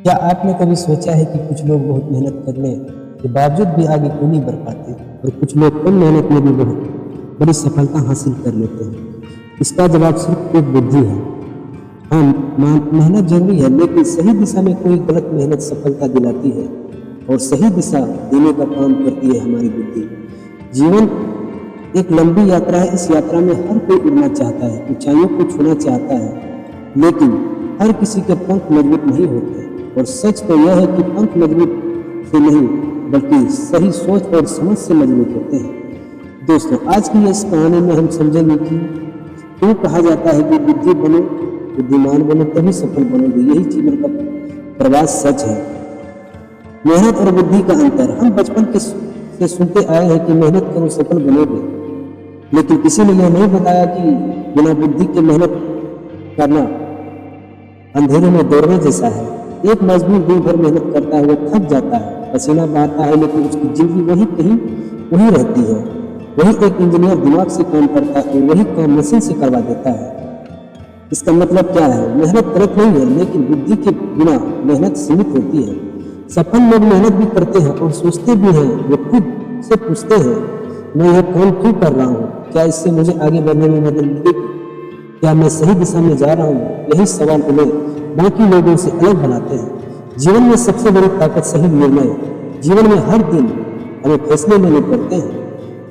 क्या आपने कभी सोचा है कि कुछ लोग बहुत मेहनत करने के बावजूद भी आगे क्यों नहीं बढ़ पाते और कुछ लोग कम मेहनत में भी बहुत बड़ी सफलता हासिल कर लेते हैं? इसका जवाब सिर्फ एक बुद्धि है। हाँ, मेहनत जरूरी है, लेकिन सही दिशा में कोई गलत मेहनत सफलता दिलाती है और सही दिशा देने का काम करती है हमारी बुद्धि। जीवन एक लंबी यात्रा है। इस यात्रा में हर कोई उड़ना चाहता है, ऊंचाइयों को छूना चाहता है, लेकिन हर किसी के पंख मजबूत नहीं होते। और सच तो यह है कि पंख मजबूत से नहीं बल्कि सही सोच और समझ से मजबूत होते हैं। दोस्तों, आज की इस कहानी में हम समझेंगे कि क्यों कहा जाता है कि बुद्धि बनो, बुद्धिमान बनो तभी सफल बनोगे। यही जीवन का प्रवास सच है। मेहनत और बुद्धि का अंतर। हम बचपन से सुनते आए हैं कि मेहनत करो सफल बनोगे, लेकिन किसी ने यह नहीं बताया कि बिना बुद्धि के मेहनत करना अंधेरे में दौड़ने जैसा है। एक मजदूर दिन भर मेहनत करता है, वो थक जाता है, पसीना बहाता है, लेकिन उसकी जिंदगी वही रहती है। वही एक इंजीनियर दिमाग से काम करता है और वही काम मशीन से करवा देता है। इसका मतलब क्या है? मेहनत गलत नहीं है, लेकिन बुद्धि के बिना मेहनत सीमित होती है। सफल लोग मेहनत भी करते हैं और सोचते भी हैं। वो खुद से पूछते हैं, मैं यह काम क्यों कर रहा हूँ? क्या इससे मुझे आगे बढ़ने में मदद मिलेगी? क्या मैं सही दिशा में जा रहा हूँ? यही सवाल उन्हें बाकी लोगों से अलग बनाते हैं। जीवन में सबसे बड़ी ताकत सही निर्णय। जीवन में हर दिन हमें फैसले लेने पड़ते हैं,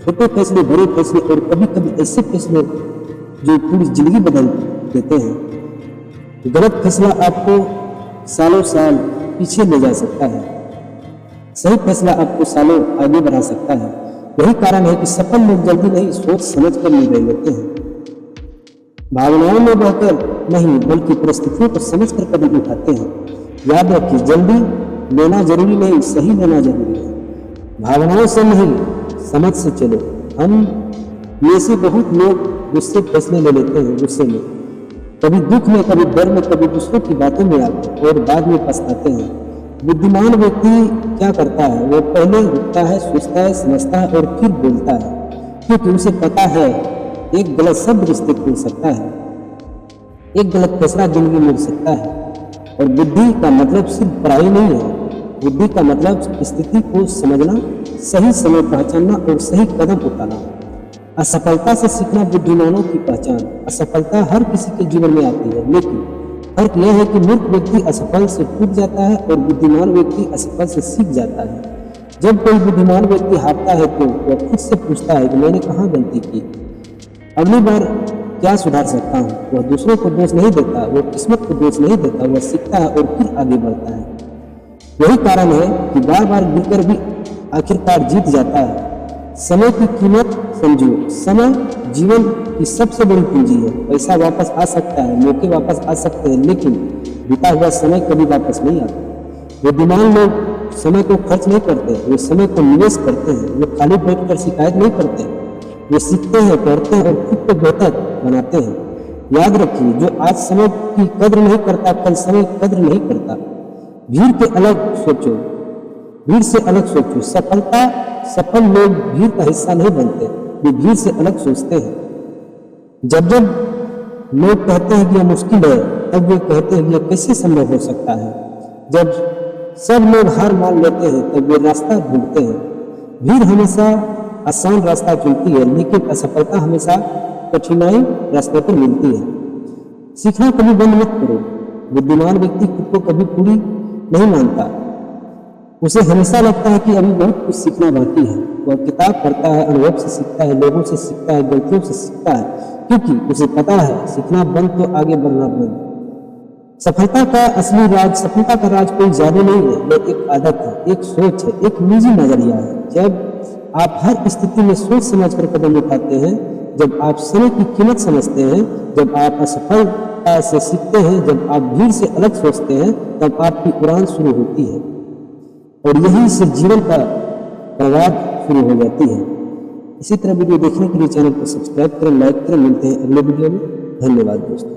छोटे फैसले, बड़े फैसले और कभी कभी ऐसे फैसले जो पूरी जिंदगी बदल देते हैं। गलत फैसला आपको सालों साल पीछे ले जा सकता है, सही फैसला आपको सालों आगे बढ़ा सकता है। यही कारण है कि सफल लोग जल्दी नहीं, सोच समझ कर निर्णय लेते हैं। भावनाओं में बहकर नहीं बल्कि परिस्थितियों को समझ कर कदम उठाते हैं। याद रखिए, जल्दी लेना जरूरी नहीं, सही लेना जरूरी है। भावनाओं से नहीं, समझ से चलो। हम में से बहुत लोग गुस्से फैसले ले लेते हैं, गुस्से में, कभी दुख में, कभी डर में, कभी दूसरों की बातों में आकर और बाद में पछताते हैं। बुद्धिमान व्यक्ति क्या करता है? वो पहले रुकता है, सोचता है, समझता है और फिर बोलता है, क्योंकि उसे पता है एक गलत शब्द रिश्ते तोड़ सकता है, एक गलत फैसला जिंदगी मिल सकता है। और बुद्धि का मतलब सिर्फ पढ़ाई नहीं है। बुद्धि का मतलब स्थिति को समझना, सही समय पहचानना और सही कदम उठाना। असफलता से सीखना बुद्धिमानों की पहचान। असफलता हर किसी के जीवन में आती है, लेकिन फर्क यह है कि मूर्ख व्यक्ति असफल से टूट जाता है और बुद्धिमान व्यक्ति असफल से सीख जाता है। जब कोई बुद्धिमान व्यक्ति हारता है तो वह खुद से पूछता है कि मैंने कहाँ गलती की, अगली बार क्या सुधार सकता हूँ। वह दूसरों को दोष नहीं देता, वह किस्मत को दोष नहीं देता, वह सीखता है और फिर आगे बढ़ता है। यही कारण है कि बार बार गिरकर भी आखिरकार जीत जाता है। समय की कीमत समझो। समय जीवन की सबसे बड़ी पूंजी है। पैसा वापस आ सकता है, मौके वापस आ सकते हैं, लेकिन बीता हुआ समय कभी वापस नहीं आता। बुद्धिमान लोग समय को खर्च नहीं करते, वे समय को निवेश करते हैं। वे खाली बैठकर शिकायत नहीं करते, वे सीखते हैं, पढ़ते हैं और खुद को बेहतर बनाते हैं। याद रखिए, जो आज समय की कद्र नहीं करता, कल समय की कद्र नहीं करता। भीड़ के अलग सोचो, भीड़ से अलग सोचो। सफल लोग भीड़ का हिस्सा नहीं बनते, वे भीड़ से अलग सोचते हैं। जब लोग कहते हैं कि यह मुश्किल है, तब वे कहते हैं कि यह कैसे संभव हो सकता है। जब सब लोग हार मान लेते हैं, तब वे रास्ता ढूंढते हैं। भीड़ हमेशा आसान रास्ता चुनती है, लेकिन असफलता हमेशा कठिनाई रास्ते पर मिलती है। सीखना कभी बंद मत करो। बुद्धिमान व्यक्ति खुद को कभी पूरी नहीं मानता। उसे हमेशा लगता है कि अभी बहुत कुछ सीखना बाकी है। वह किताब पढ़ता है, अनुभव से सीखता है, लोगों से सीखता है, गलतियों से सीखता है, क्योंकि उसे पता है सीखना बंद तो आगे बढ़ना बंद। सफलता का राज कोई जादू नहीं है, यह एक आदत है, एक सोच है, एक निजी नजरिया है। जब आप हर स्थिति में सोच समझकर कदम उठाते हैं, जब आप समय की कीमत समझते हैं, जब आप असफलता से सीखते हैं, जब आप भीड़ से अलग सोचते हैं, तब आपकी उड़ान शुरू होती है और यहीं से जीवन का प्रवाह शुरू हो जाती है। इसी तरह वीडियो देखने के लिए चैनल को सब्सक्राइब करें, लाइक करें। मिलते हैं अगले वीडियो में। धन्यवाद दोस्तों।